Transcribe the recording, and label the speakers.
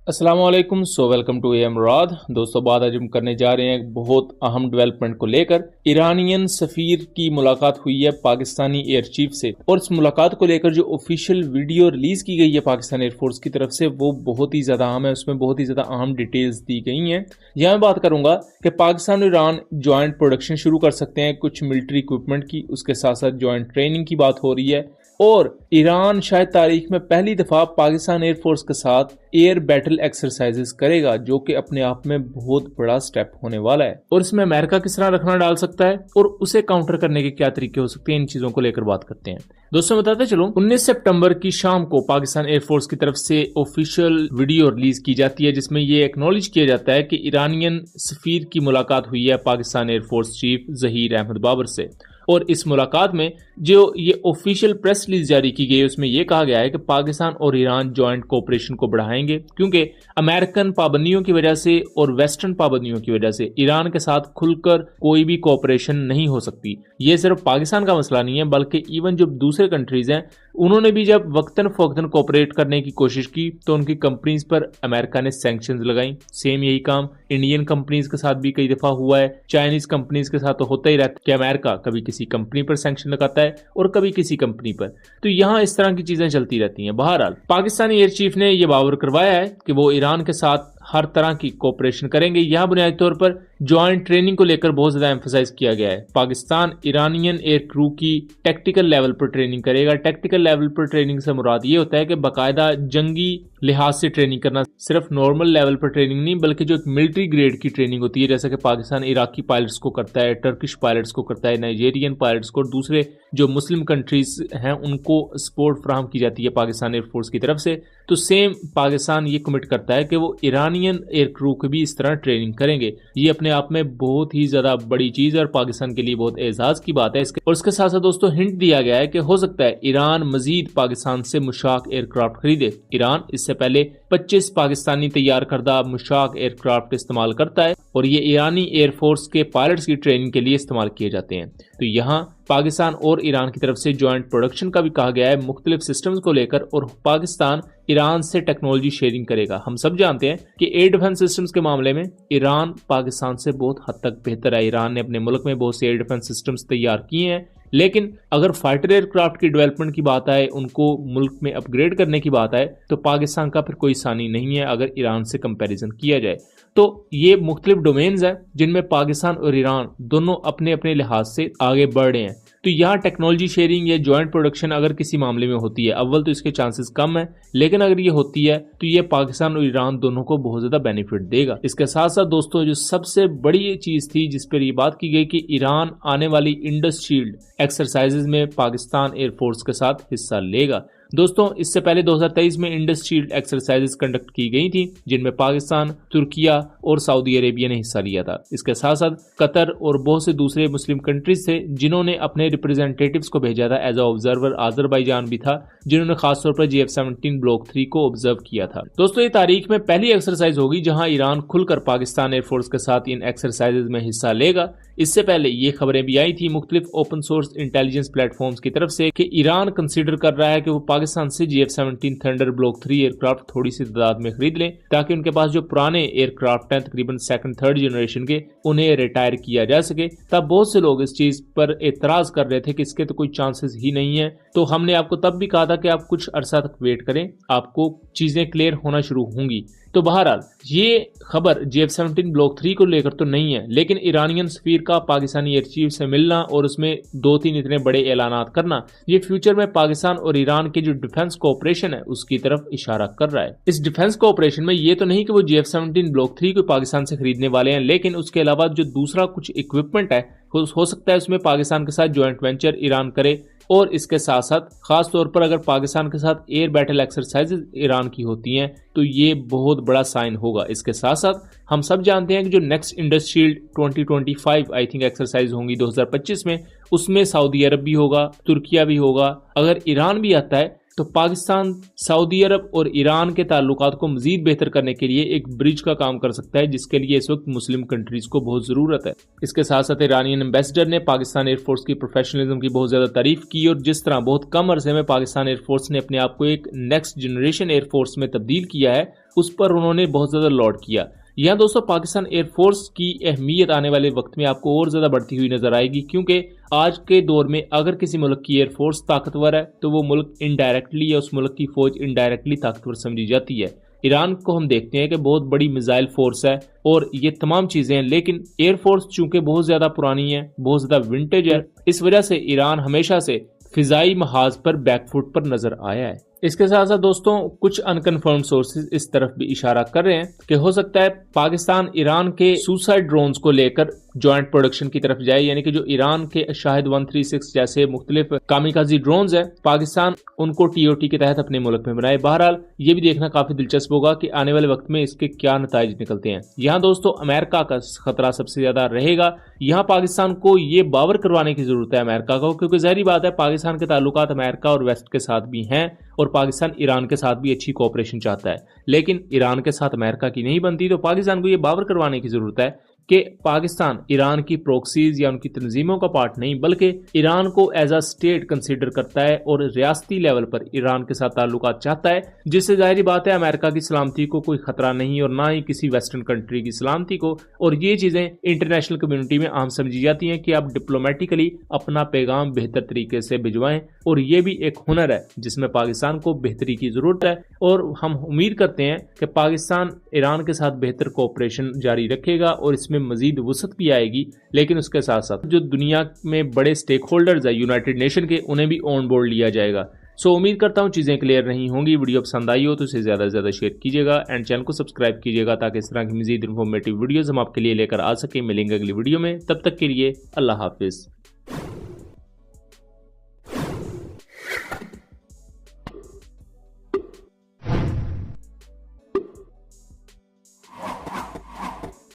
Speaker 1: अस्सलाम वालेकुम। Welcome to M राद। दोस्तों, बात आज हम करने जा रहे हैं एक बहुत अहम डेवलपमेंट को लेकर। ईरानियन सफीर की मुलाकात हुई है पाकिस्तानी एयर चीफ से, और इस मुलाकात को लेकर जो ऑफिशियल वीडियो रिलीज की गई है पाकिस्तान एयरफोर्स की तरफ से वो बहुत ही ज्यादा अहम है। उसमें बहुत ही ज्यादा अहम डिटेल्स दी गई हैं। यहाँ मैं बात करूंगा कि पाकिस्तान और ईरान ज्वाइंट प्रोडक्शन शुरू कर सकते हैं कुछ मिलिट्री इक्विपमेंट की। उसके साथ साथ ज्वाइंट ट्रेनिंग की बात हो रही है, और ईरान शायद तारीख में पहली दफा पाकिस्तान एयरफोर्स के साथ एयर बैटल एक्सरसाइजेस करेगा, जो कि अपने आप में बहुत बड़ा स्टेप होने वाला है। और इसमें अमेरिका किस तरह रखना डाल सकता है और उसे काउंटर करने के क्या तरीके हो सकते हैं, इन चीजों को लेकर बात करते हैं। दोस्तों, बताते चलो, 19 सितंबर की शाम को पाकिस्तान एयरफोर्स की तरफ से ऑफिशियल वीडियो रिलीज की जाती है, जिसमें यह एक्नॉलेज किया जाता है कि ईरानियन सफीर की मुलाकात हुई है पाकिस्तान एयरफोर्स चीफ जहीर अहमद बाबर से। और इस मुलाकात में जो ये ऑफिशियल प्रेस रिलीज जारी की गई है उसमें यह कहा गया है कि पाकिस्तान और ईरान जॉइंट कोऑपरेशन को बढ़ाएंगे, क्योंकि अमेरिकन पाबंदियों की वजह से और वेस्टर्न पाबंदियों की वजह से ईरान के साथ खुलकर कोई भी कोऑपरेशन नहीं हो सकती। ये सिर्फ पाकिस्तान का मसला नहीं है, बल्कि इवन जो दूसरे कंट्रीज हैं उन्होंने भी जब वक्तन फवक्तन कोऑपरेट करने की कोशिश की तो उनकी कंपनीज पर अमेरिका ने सैंक्शंस लगाई। सेम यही काम इंडियन कंपनीज के साथ भी कई दफा हुआ है। चाइनीज कंपनीज के साथ तो होता ही रहता है कि अमेरिका कभी किसी कंपनी पर सैंक्शन लगाता है और कभी किसी कंपनी पर। तो यहाँ इस तरह की चीजें चलती रहती हैं। बहरहाल, पाकिस्तानी एयर चीफ ने यह बावर करवाया है कि वो ईरान के साथ हर तरह की कोऑपरेशन करेंगे। यहाँ बुनियादी तौर पर ज्वाइंट ट्रेनिंग को लेकर बहुत ज्यादा एम्फसाइज किया गया है। पाकिस्तान ईरानियन एयर क्रू की टेक्टिकल लेवल पर ट्रेनिंग करेगा। टेक्टिकल लेवल पर ट्रेनिंग से मुराद ये होता है कि बाकायदा जंगी लिहाज से ट्रेनिंग करना, सिर्फ नॉर्मल लेवल पर ट्रेनिंग नहीं, बल्कि जो एक मिलिट्री ग्रेड की ट्रेनिंग होती है, जैसे कि पाकिस्तान इराकी पायलट्स को करता है, टर्किश पायलट्स को करता है, नाइजेरियन पायलट्स को, और दूसरे जो मुस्लिम कंट्रीज हैं उनको सपोर्ट फराहम की जाती है पाकिस्तान एयरफोर्स की तरफ से। तो सेम पाकिस्तान ये कमिट करता है कि वो ईरानियन एयर क्रू को भी इस तरह ट्रेनिंग करेंगे। ये अपने आप में बहुत ही ज्यादा बड़ी चीज है और पाकिस्तान के लिए बहुत एजाज की बात है। और इसके साथ साथ दोस्तों हिंट दिया गया है कि हो सकता है ईरान मजीद पाकिस्तान से मुशाक एयरक्राफ्ट खरीदे। ईरान इससे पहले 25 पाकिस्तानी तैयार करदा मुशाक एयरक्राफ्ट इस्तेमाल करता है, और ये ईरानी एयरफोर्स के पायलट्स की ट्रेनिंग के लिए इस्तेमाल किए जाते हैं। तो यहाँ पाकिस्तान और ईरान की तरफ से ज्वाइंट प्रोडक्शन का भी कहा गया है मुख्तलिफ सिस्टम्स को लेकर, और पाकिस्तान ईरान से टेक्नोलॉजी शेयरिंग करेगा। हम सब जानते हैं कि एयर डिफेंस सिस्टम्स के मामले में ईरान पाकिस्तान से बहुत हद तक बेहतर है। ईरान ने अपने मुल्क में बहुत से एयर डिफेंस सिस्टम्स तैयार किए हैं, लेकिन अगर फाइटर एयरक्राफ्ट की डेवलपमेंट की बात आए, उनको मुल्क में अपग्रेड करने की बात आए, तो पाकिस्तान का फिर कोई सानी नहीं है अगर ईरान से कंपैरिजन किया जाए। तो ये मुख्तलिफ डोमेन्स हैं जिनमें पाकिस्तान और ईरान दोनों अपने अपने लिहाज से आगे बढ़ रहे हैं। तो यहाँ टेक्नोलॉजी शेयरिंग या ज्वाइंट प्रोडक्शन अगर किसी मामले में होती है, अव्वल तो इसके चांसेस कम है, लेकिन अगर ये होती है तो ये पाकिस्तान और ईरान दोनों को बहुत ज्यादा बेनिफिट देगा। इसके साथ साथ दोस्तों, जो सबसे बड़ी चीज थी जिस पर ये बात की गई कि ईरान आने वाली इंडस शील्ड एक्सरसाइजेज में पाकिस्तान एयरफोर्स के साथ हिस्सा लेगा। दोस्तों, इससे पहले 2023 में इंडस शील्ड एक्सरसाइजेस कंडक्ट की गई थी, जिनमें पाकिस्तान, तुर्किया और सऊदी अरेबिया ने हिस्सा लिया था। इसके साथ साथ कतर और बहुत से दूसरे मुस्लिम कंट्रीज थे जिन्होंने अपने रिप्रेजेंटेटिव्स को भेजा था एज अ ऑब्जर्वर। आजरबाईजान भी था जिन्होंने खासतौर पर GF-17 ब्लॉक 3 को ऑब्जर्व किया था। दोस्तों, ये तारीख में पहली एक्सरसाइज होगी जहां ईरान खुलकर पाकिस्तान एयरफोर्स के साथ इन एक्सरसाइजेज में हिस्सा लेगा। इससे पहले ये खबरें भी आई थी मुख्तलिफ ओपन सोर्स इंटेलिजेंस प्लेटफॉर्म्स की तरफ से कि ईरान कंसीडर कर रहा है कि वो पाकिस्तान से GF-17 थंडर ब्लॉक 3 एयरक्राफ्ट थोड़ी सी तादाद में खरीद लें, ताकि उनके पास जो पुराने एयरक्राफ्ट हैं तकरीबन सेकंड थर्ड जनरेशन के, उन्हें रिटायर किया जा सके। तब बहुत से लोग इस चीज पर एतराज कर रहे थे कि इसके तो कोई चांसेस ही नहीं है। तो हमने आपको तब भी कहा था कि आप कुछ अरसा तक वेट करें, आपको चीजें क्लियर होना शुरू होंगी। तो बहरहाल, ये खबर GF-17 ब्लॉक 3 को लेकर तो नहीं है, लेकिन ईरानियन सफीर का पाकिस्तानी एयर चीफ से मिलना और उसमें 2-3 इतने बड़े ऐलानात करना, ये फ्यूचर में पाकिस्तान और ईरान के जो डिफेंस कोऑपरेशन है उसकी तरफ इशारा कर रहा है। इस डिफेंस कोऑपरेशन में ये तो नहीं कि वो GF-17 ब्लॉक 3 को पाकिस्तान से खरीदने वाले हैं, लेकिन उसके अलावा जो दूसरा कुछ इक्विपमेंट है हो सकता है उसमें पाकिस्तान के साथ ज्वाइंट वेंचर ईरान करे। और इसके साथ साथ खास तौर पर अगर पाकिस्तान के साथ एयर बैटल एक्सरसाइजेज ईरान की होती हैं तो ये बहुत बड़ा साइन होगा। इसके साथ साथ हम सब जानते हैं कि जो next Indus shield 2025 I think exercise होंगी 2025 में, उसमें सऊदी अरब भी होगा, तुर्किया भी होगा। अगर ईरान भी आता है तो पाकिस्तान सऊदी अरब और ईरान के ताल्लुकात को मजीद बेहतर करने के लिए एक ब्रिज का काम कर सकता है, जिसके लिए इस वक्त मुस्लिम कंट्रीज को बहुत जरूरत है। इसके साथ साथ ईरानियन एम्बेसडर ने पाकिस्तान एयरफोर्स की प्रोफेशनलिज्म की बहुत ज्यादा तारीफ की और जिस तरह बहुत कम अरसे में पाकिस्तान एयरफोर्स ने अपने आप को एक नेक्स्ट जनरेशन एयरफोर्स में तब्दील किया है, उस पर उन्होंने बहुत ज्यादा लॉड किया। यहाँ दोस्तों पाकिस्तान एयरफोर्स की अहमियत आने वाले वक्त में आपको और ज्यादा बढ़ती हुई नजर आएगी, क्योंकि आज के दौर में अगर किसी मुल्क की एयरफोर्स ताकतवर है तो वो मुल्क इनडायरेक्टली या उस मुल्क की फौज इनडायरेक्टली ताकतवर समझी जाती है। ईरान को हम देखते हैं कि बहुत बड़ी मिसाइल फोर्स है और ये तमाम चीजें हैं, लेकिन एयरफोर्स चूंकि बहुत ज्यादा पुरानी है, बहुत ज्यादा विंटेज है, इस वजह से ईरान हमेशा से फिजाई महाज पर बैकफुट पर नजर आया है। इसके साथ साथ दोस्तों कुछ अनकन्फर्म सोर्सेज इस तरफ भी इशारा कर रहे हैं कि हो सकता है पाकिस्तान ईरान के सुसाइड ड्रोन्स को लेकर जॉइंट प्रोडक्शन की तरफ जाए, यानी कि जो ईरान के शाहिद 136 जैसे मुख्तलिफ कामिकाजी ड्रोन्स हैं, पाकिस्तान उनको टीओटी के तहत अपने मुल्क में बनाए। बहरहाल ये भी देखना काफी दिलचस्प होगा कि आने वाले वक्त में इसके क्या नतीजे निकलते हैं। यहाँ दोस्तों अमेरिका का खतरा सबसे ज्यादा रहेगा। यहाँ पाकिस्तान को ये बावर करवाने की जरूरत है अमेरिका को, क्योंकि जाहिर बात है पाकिस्तान के ताल्लुकात अमेरिका और वेस्ट के साथ भी हैं और पाकिस्तान ईरान के साथ भी अच्छी कोऑपरेशन चाहता है, लेकिन ईरान के साथ अमेरिका की नहीं बनती। तो पाकिस्तान को ये बावर करवाने की जरूरत है कि पाकिस्तान ईरान की प्रोक्सीज या उनकी तंजीमों का पार्ट नहीं, बल्कि ईरान को एज अ स्टेट कंसीडर करता है और रियासती लेवल पर ईरान के साथ ताल्लुकात चाहता है, जिससे जाहिर बात है अमेरिका की सलामती को कोई खतरा नहीं और ना ही किसी वेस्टर्न कंट्री की सलामती को। और ये चीजें इंटरनेशनल कम्युनिटी में आम समझी जाती हैं कि आप डिप्लोमेटिकली अपना पैगाम बेहतर तरीके से भिजवाएं, और ये भी एक हुनर है जिसमें पाकिस्तान को बेहतरी की जरूरत है। और हम उम्मीद करते हैं कि पाकिस्तान ईरान के साथ बेहतर कोऑपरेशन जारी रखेगा और इसमें मजीद वसअत भी आएगी, लेकिन उसके साथ साथ जो दुनिया में बड़े स्टेक होल्डर्स है यूनाइटेड नेशन के, उन्हें भी ऑन बोर्ड लिया जाएगा। सो उम्मीद करता हूँ चीजें क्लियर रही होंगी। वीडियो पसंद आई हो तो इसे ज्यादा से ज्यादा शेयर कीजिएगा एंड चैनल को सब्सक्राइब कीजिएगा, ताकि इस तरह की मजीद इन्फॉर्मेटिव वीडियोस हम आपके लिए लेकर आ सके। मिलेंगे अगली वीडियो में, तब तक के लिए अल्लाह हाफिज।